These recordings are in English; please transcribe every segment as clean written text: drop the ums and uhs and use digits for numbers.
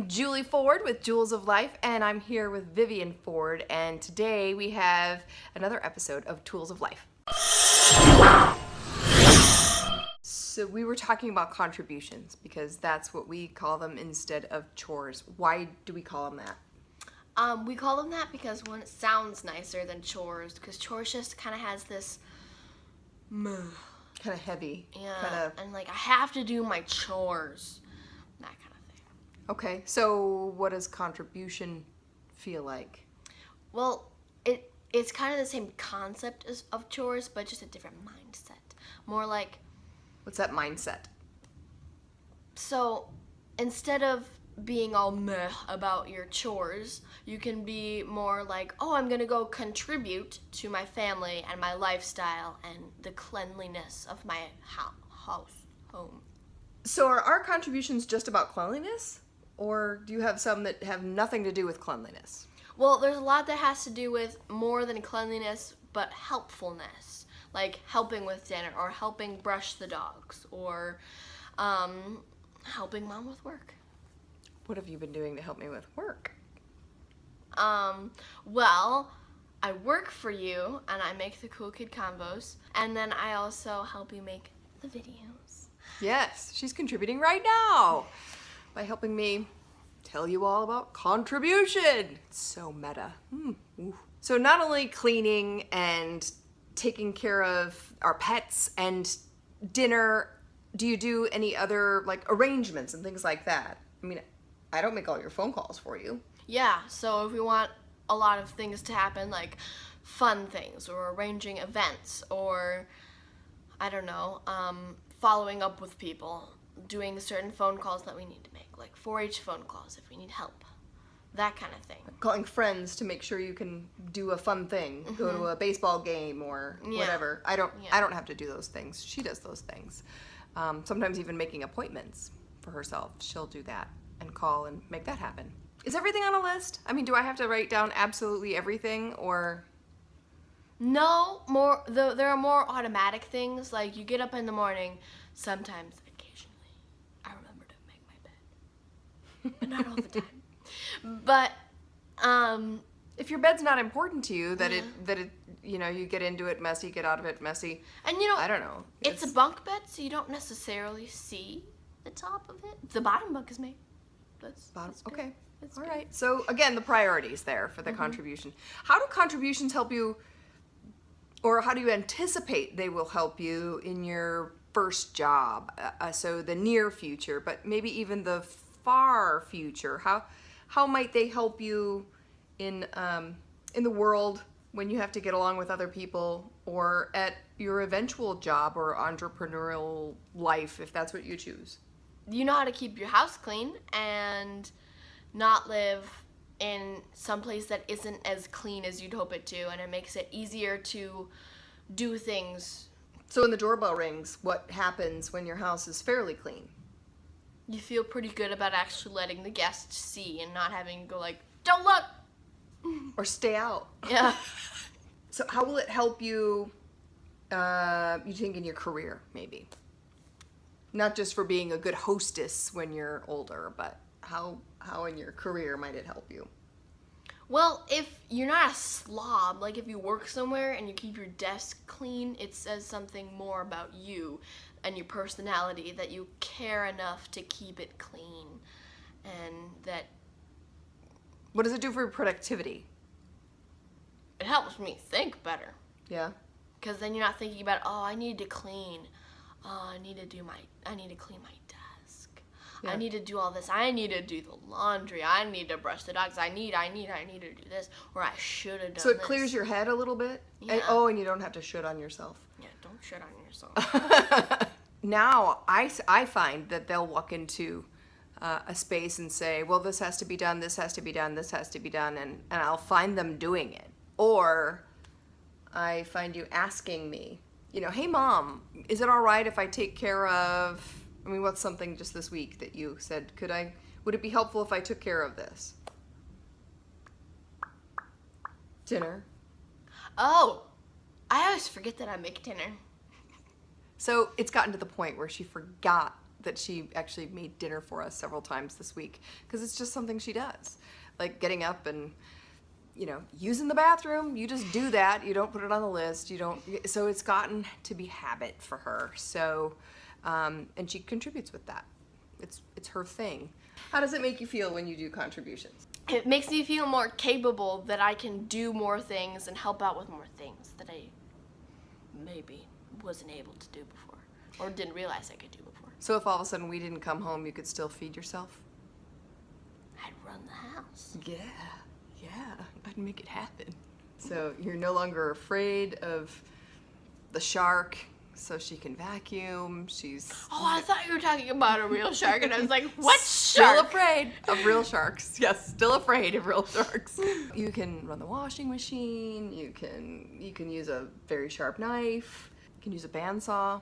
am Julie Ford with Julz of Life, and I'm here with Vivian Ford, and today we have another episode of Tools of Life. So we were talking about contributions because that's what we call them instead of chores. Why do we call them that? We call them that because one, it sounds nicer than chores, because chores just kind of has this Kind of heavy. yeah, and like I have to do my chores, that kind of thing. Okay, so what does contribution feel like? Well, it's kind of the same concept of chores, but just a different mindset. More like, What's that mindset? so instead of being all meh about your chores, you can be more like, oh, I'm gonna go contribute to my family and my lifestyle and the cleanliness of my home. So are our contributions just about cleanliness? Or do you have some that have nothing to do with cleanliness? Well, there's a lot that has to do with more than cleanliness, but helpfulness, like helping with dinner or helping brush the dogs or helping mom with work. What have you been doing to help me with work? Well, I work for you and I make the cool kid combos, and then I also help you make the videos. Yes, she's contributing right now by helping me tell you all about contribution. It's so meta. Ooh. So not only cleaning and taking care of our pets and dinner, do you do any other like arrangements and things like that? I mean, I don't make all your phone calls for you. Yeah, so if we want a lot of things to happen, like fun things or arranging events or, I don't know, following up with people, doing certain phone calls that we need to make, like 4-H phone calls if we need help, that kind of thing. Calling friends to make sure you can do a fun thing, go to a baseball game or whatever. I don't have to do those things. She does those things. Sometimes even making appointments for herself. She'll do that and call and make that happen. Is everything on a list? I mean, do I have to write down absolutely everything or? No, there are more automatic things, like you get up in the morning, sometimes, occasionally, I remember to make my bed, but not all the time. But, if your bed's not important to you, that it, you know, you get into it messy, get out of it messy. And you know, I don't know. It's a bunk bed, so you don't necessarily see the top of it. The bottom bunk is made. That's good. Okay. That's All good. right. So again, the priorities there for the contribution. How do contributions help you, or how do you anticipate they will help you in your first job? So the near future, but maybe even the far future. How might they help you in the world when you have to get along with other people, or at your eventual job or entrepreneurial life, if that's what you choose? You know how to keep your house clean and not live in some place that isn't as clean as you'd hope it to, and it makes it easier to do things. So when the doorbell rings, what happens when your house is fairly clean? You feel pretty good about actually letting the guests see and not having to go like, don't look! Or stay out? Yeah. So how will it help you, you think, in your career, maybe? Not just for being a good hostess when you're older, but how in your career might it help you? Well, if you're not a slob, like if you work somewhere and you keep your desk clean, it says something more about you and your personality, that you care enough to keep it clean, and that What does it do for your productivity? it helps me think better. Yeah? Because then you're not thinking about, oh, I need to clean. Oh, I need to clean my desk. Yeah. I need to do all this. I need to do the laundry. I need to brush the dogs. I need to do this. Or I should have done this. So it clears your head a little bit? Yeah. And you don't have to shit on yourself. Yeah, don't shit on yourself. Now, I find that they'll walk into a space and say, well, this has to be done, this has to be done, this has to be done, and I'll find them doing it. Or I find you asking me, you know, hey mom, is it all right if I take care of, I mean, what's something just this week that you said, would it be helpful if I took care of this? Dinner. Oh, I always forget that I make dinner. So it's gotten to the point where she forgot that she actually made dinner for us several times this week, because it's just something she does. Like getting up and, you know, using the bathroom, you just do that. You don't put it on the list. You don't, so it's gotten to be habit for her. So, and she contributes with that. It's her thing. How does it make you feel when you do contributions? It makes me feel more capable that I can do more things and help out with more things that I maybe wasn't able to do before or didn't realize I could do before. So if all of a sudden we didn't come home, you could still feed yourself? I'd run the house. Yeah, I'd make it happen. So you're no longer afraid of the shark, so she can vacuum. She's Oh, I thought you were talking about a real shark, and I was like, what still shark? afraid of real sharks. Yes, still afraid of real sharks. You can run the washing machine. You can use a very sharp knife. You can use a bandsaw.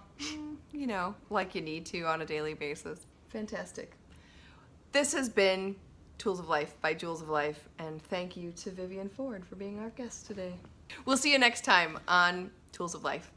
You know, like you need to on a daily basis. Fantastic. This has been Tools of Life by Julz of Life, and thank you to Vivian Ford for being our guest today. We'll see you next time on Tools of Life.